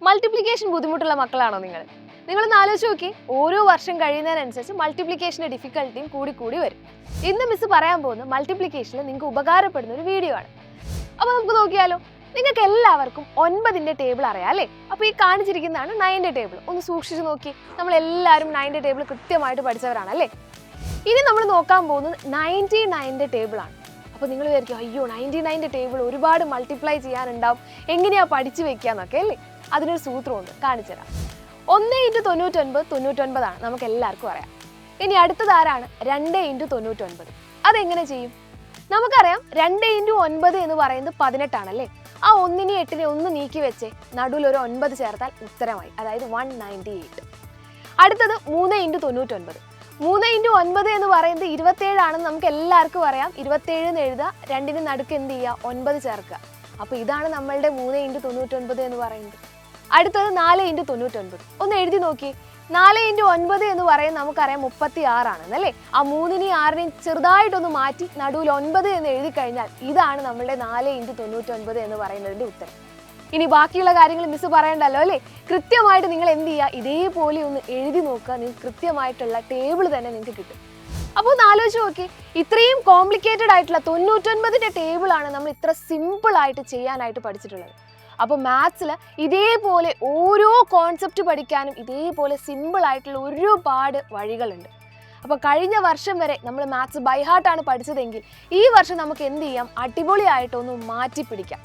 Multiplication ബുദ്ധിമുട്ടുള്ള മക്കളാണോ നിങ്ങൾ? നിങ്ങളൊന്ന് ആലോചിച്ച് നോക്കി, ഓരോ വർഷം കഴിയുന്നതിനനുസരിച്ച് മൾട്ടിപ്ലിക്കേഷൻ്റെ ഡിഫിക്കൽട്ടിയും കൂടി വരും. ഇന്ന് മിസ് പറയാൻ പോകുന്ന മൾട്ടിപ്ലിക്കേഷനിൽ നിങ്ങൾക്ക് ഉപകാരപ്പെടുന്ന ഒരു വീഡിയോ ആണ്. അപ്പോൾ നമുക്ക് നോക്കിയാലോ. നിങ്ങൾക്ക് എല്ലാവർക്കും 9ന്റെ ടേബിൾ അറിയാം അല്ലേ? അപ്പോൾ ഈ കാണിച്ചിരിക്കുന്നതാണ് 9ന്റെ ടേബിൾ. ഒന്ന് സൂക്ഷിച്ച് നോക്കി, നമ്മളെല്ലാവരും 9ന്റെ ടേബിൾ കൃത്യമായിട്ട് പഠിച്ചവരാണ് അല്ലേ? ഇനി നമ്മൾ നോക്കാൻ പോകുന്നത് 99ന്റെ ടേബിളാണ്. അപ്പോൾ നിങ്ങൾ വിചാരിക്കും, അയ്യോ 99ന്റെ ടേബിൾ ഒരുപാട് മൾട്ടിപ്ലൈ ചെയ്യാനുണ്ടാവും, എങ്ങനെയാണ് പഠിച്ചു വെക്കാന്നൊക്കെ അല്ലേ? അതിനൊരു സൂത്രമുണ്ട്, കാണിച്ചുതരാം. 1 × 99 99 നമുക്ക് എല്ലാവർക്കും അറിയാം. ഇനി അടുത്തത് ആരാണ്? 2 × 99. അതെങ്ങനെ ചെയ്യും? നമുക്കറിയാം 2 × 9 എന്ന് പറയുന്നത് 18 ആണല്ലേ? ആ 1നെയും 8നെയും ഒന്ന് നീക്കി വെച്ചേ, നടുവിൽ ഒരു 9 ചേർത്താൽ ഉത്തരമായി, അതായത് 198. അടുത്തത് 3 × 99. 3 × 9 എന്ന് പറയുന്നത് 27 ആണെന്ന് നമുക്ക് എല്ലാവർക്കും അറിയാം. 27 എന്ന് എഴുതുക, 2ന് നടുക്ക് എന്ത് ചെയ്യുക? 9 ചേർക്കുക. അപ്പോൾ ഇതാണ് നമ്മളുടെ 3 × 99 എന്ന് പറയുന്നത്. അടുത്തത് 4 × 99. ഒന്ന് എഴുതി നോക്കി. 4 × 9 എന്ന് പറയുന്നത് നമുക്കറിയാം 36 ആണെന്നല്ലേ? ആ 3നെയും 6നെയും ചെറുതായിട്ടൊന്ന് മാറ്റി നടുവിൽ 9 എന്ന് എഴുതി കഴിഞ്ഞാൽ ഇതാണ് നമ്മളുടെ 4 × 99 എന്ന് പറയുന്നതിൻ്റെ ഉത്തരം. ഇനി ബാക്കിയുള്ള കാര്യങ്ങൾ മിസ് പറയണ്ടല്ലോ അല്ലേ? കൃത്യമായിട്ട് നിങ്ങൾ എന്ത് ചെയ്യുക? ഇതേപോലെ ഒന്ന് എഴുതി നോക്കുക, നിങ്ങൾക്ക് കൃത്യമായിട്ടുള്ള ടേബിൾ തന്നെ നിങ്ങൾക്ക് കിട്ടും. അപ്പോൾ ഒന്ന് ആലോചിച്ച് നോക്കി, ഇത്രയും കോംപ്ലിക്കേറ്റഡ് ആയിട്ടുള്ള 99ന്റെ ടേബിളാണ് നമ്മൾ ഇത്ര സിമ്പിളായിട്ട് ചെയ്യാനായിട്ട് പഠിച്ചിട്ടുള്ളത്. അപ്പോൾ മാത്സിൽ ഇതേപോലെ ഓരോ കോൺസെപ്റ്റ് പഠിക്കാനും ഇതേപോലെ സിമ്പിളായിട്ടുള്ള ഒരുപാട് വഴികളുണ്ട്. അപ്പോൾ കഴിഞ്ഞ വർഷം വരെ നമ്മൾ മാത്സ് ബൈ ഹാർട്ടാണ് പഠിച്ചതെങ്കിൽ ഈ വർഷം നമുക്ക് എന്ത് ചെയ്യാം? അടിപൊളിയായിട്ടൊന്ന് മാറ്റിപ്പിടിക്കാം.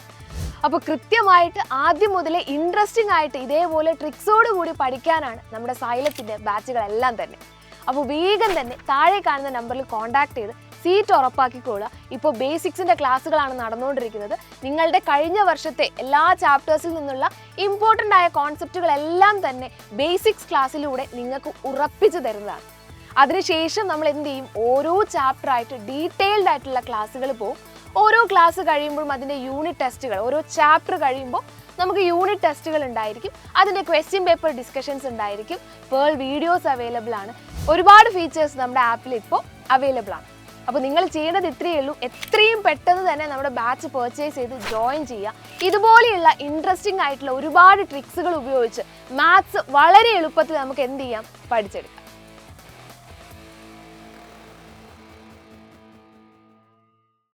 അപ്പോൾ കൃത്യമായിട്ട് ആദ്യം മുതലേ ഇൻട്രസ്റ്റിംഗ് ആയിട്ട് ഇതേപോലെ ട്രിക്സോട് കൂടി പഠിക്കാനാണ് നമ്മുടെ സൈലത്തിൻ്റെ ബാച്ചുകളെല്ലാം തന്നെ. അപ്പോൾ വേഗം തന്നെ താഴെ കാണുന്ന നമ്പറിൽ കോൺടാക്ട് ചെയ്ത് സീറ്റ് ഉറപ്പാക്കിക്കൊള്ളുക. ഇപ്പോൾ ബേസിക്സിൻ്റെ ക്ലാസ്സുകളാണ് നടന്നുകൊണ്ടിരിക്കുന്നത്. നിങ്ങളുടെ കഴിഞ്ഞ വർഷത്തെ എല്ലാ ചാപ്റ്റേഴ്സിൽ നിന്നുള്ള ഇമ്പോർട്ടൻ്റ് ആയ കോൺസെപ്റ്റുകളെല്ലാം തന്നെ ബേസിക്സ് ക്ലാസ്സിലൂടെ നിങ്ങൾക്ക് ഉറപ്പിച്ചു തരുന്നതാണ്. അതിനുശേഷം നമ്മൾ എന്ത് ചെയ്യും? ഓരോ ചാപ്റ്ററായിട്ട് ഡീറ്റെയിൽഡ് ആയിട്ടുള്ള ക്ലാസ്സുകൾ പോകും. ഓരോ ക്ലാസ് കഴിയുമ്പോഴും അതിൻ്റെ യൂണിറ്റ് ടെസ്റ്റുകൾ, ഓരോ ചാപ്റ്റർ കഴിയുമ്പോൾ നമുക്ക് യൂണിറ്റ് ടെസ്റ്റുകൾ ഉണ്ടായിരിക്കും. അതിൻ്റെ ക്വസ്റ്റ്യൻ പേപ്പർ ഡിസ്കഷൻസ് ഉണ്ടായിരിക്കും. പേൾ വീഡിയോസ് അവൈലബിൾ ആണ്. ഒരുപാട് ഫീച്ചേഴ്സ് നമ്മുടെ ആപ്പിൽ ഇപ്പോൾ അവൈലബിൾ ആണ്. അപ്പോൾ നിങ്ങൾ ചെയ്യേണ്ടത് ഇത്രയേ ഉള്ളൂ. എത്രയും പെട്ടെന്ന് തന്നെ നമ്മുടെ ബാച്ച് പർച്ചേസ് ചെയ്ത് ജോയിൻ ചെയ്യുക. ഇതുപോലെയുള്ള ഇൻട്രസ്റ്റിംഗ് ആയിട്ടുള്ള ഒരുപാട് ട്രിക്സുകൾ ഉപയോഗിച്ച് മാത്സ് വളരെ എളുപ്പത്തിൽ നമുക്ക് എന്ത് ചെയ്യാം? പഠിച്ചെടുക്കാം.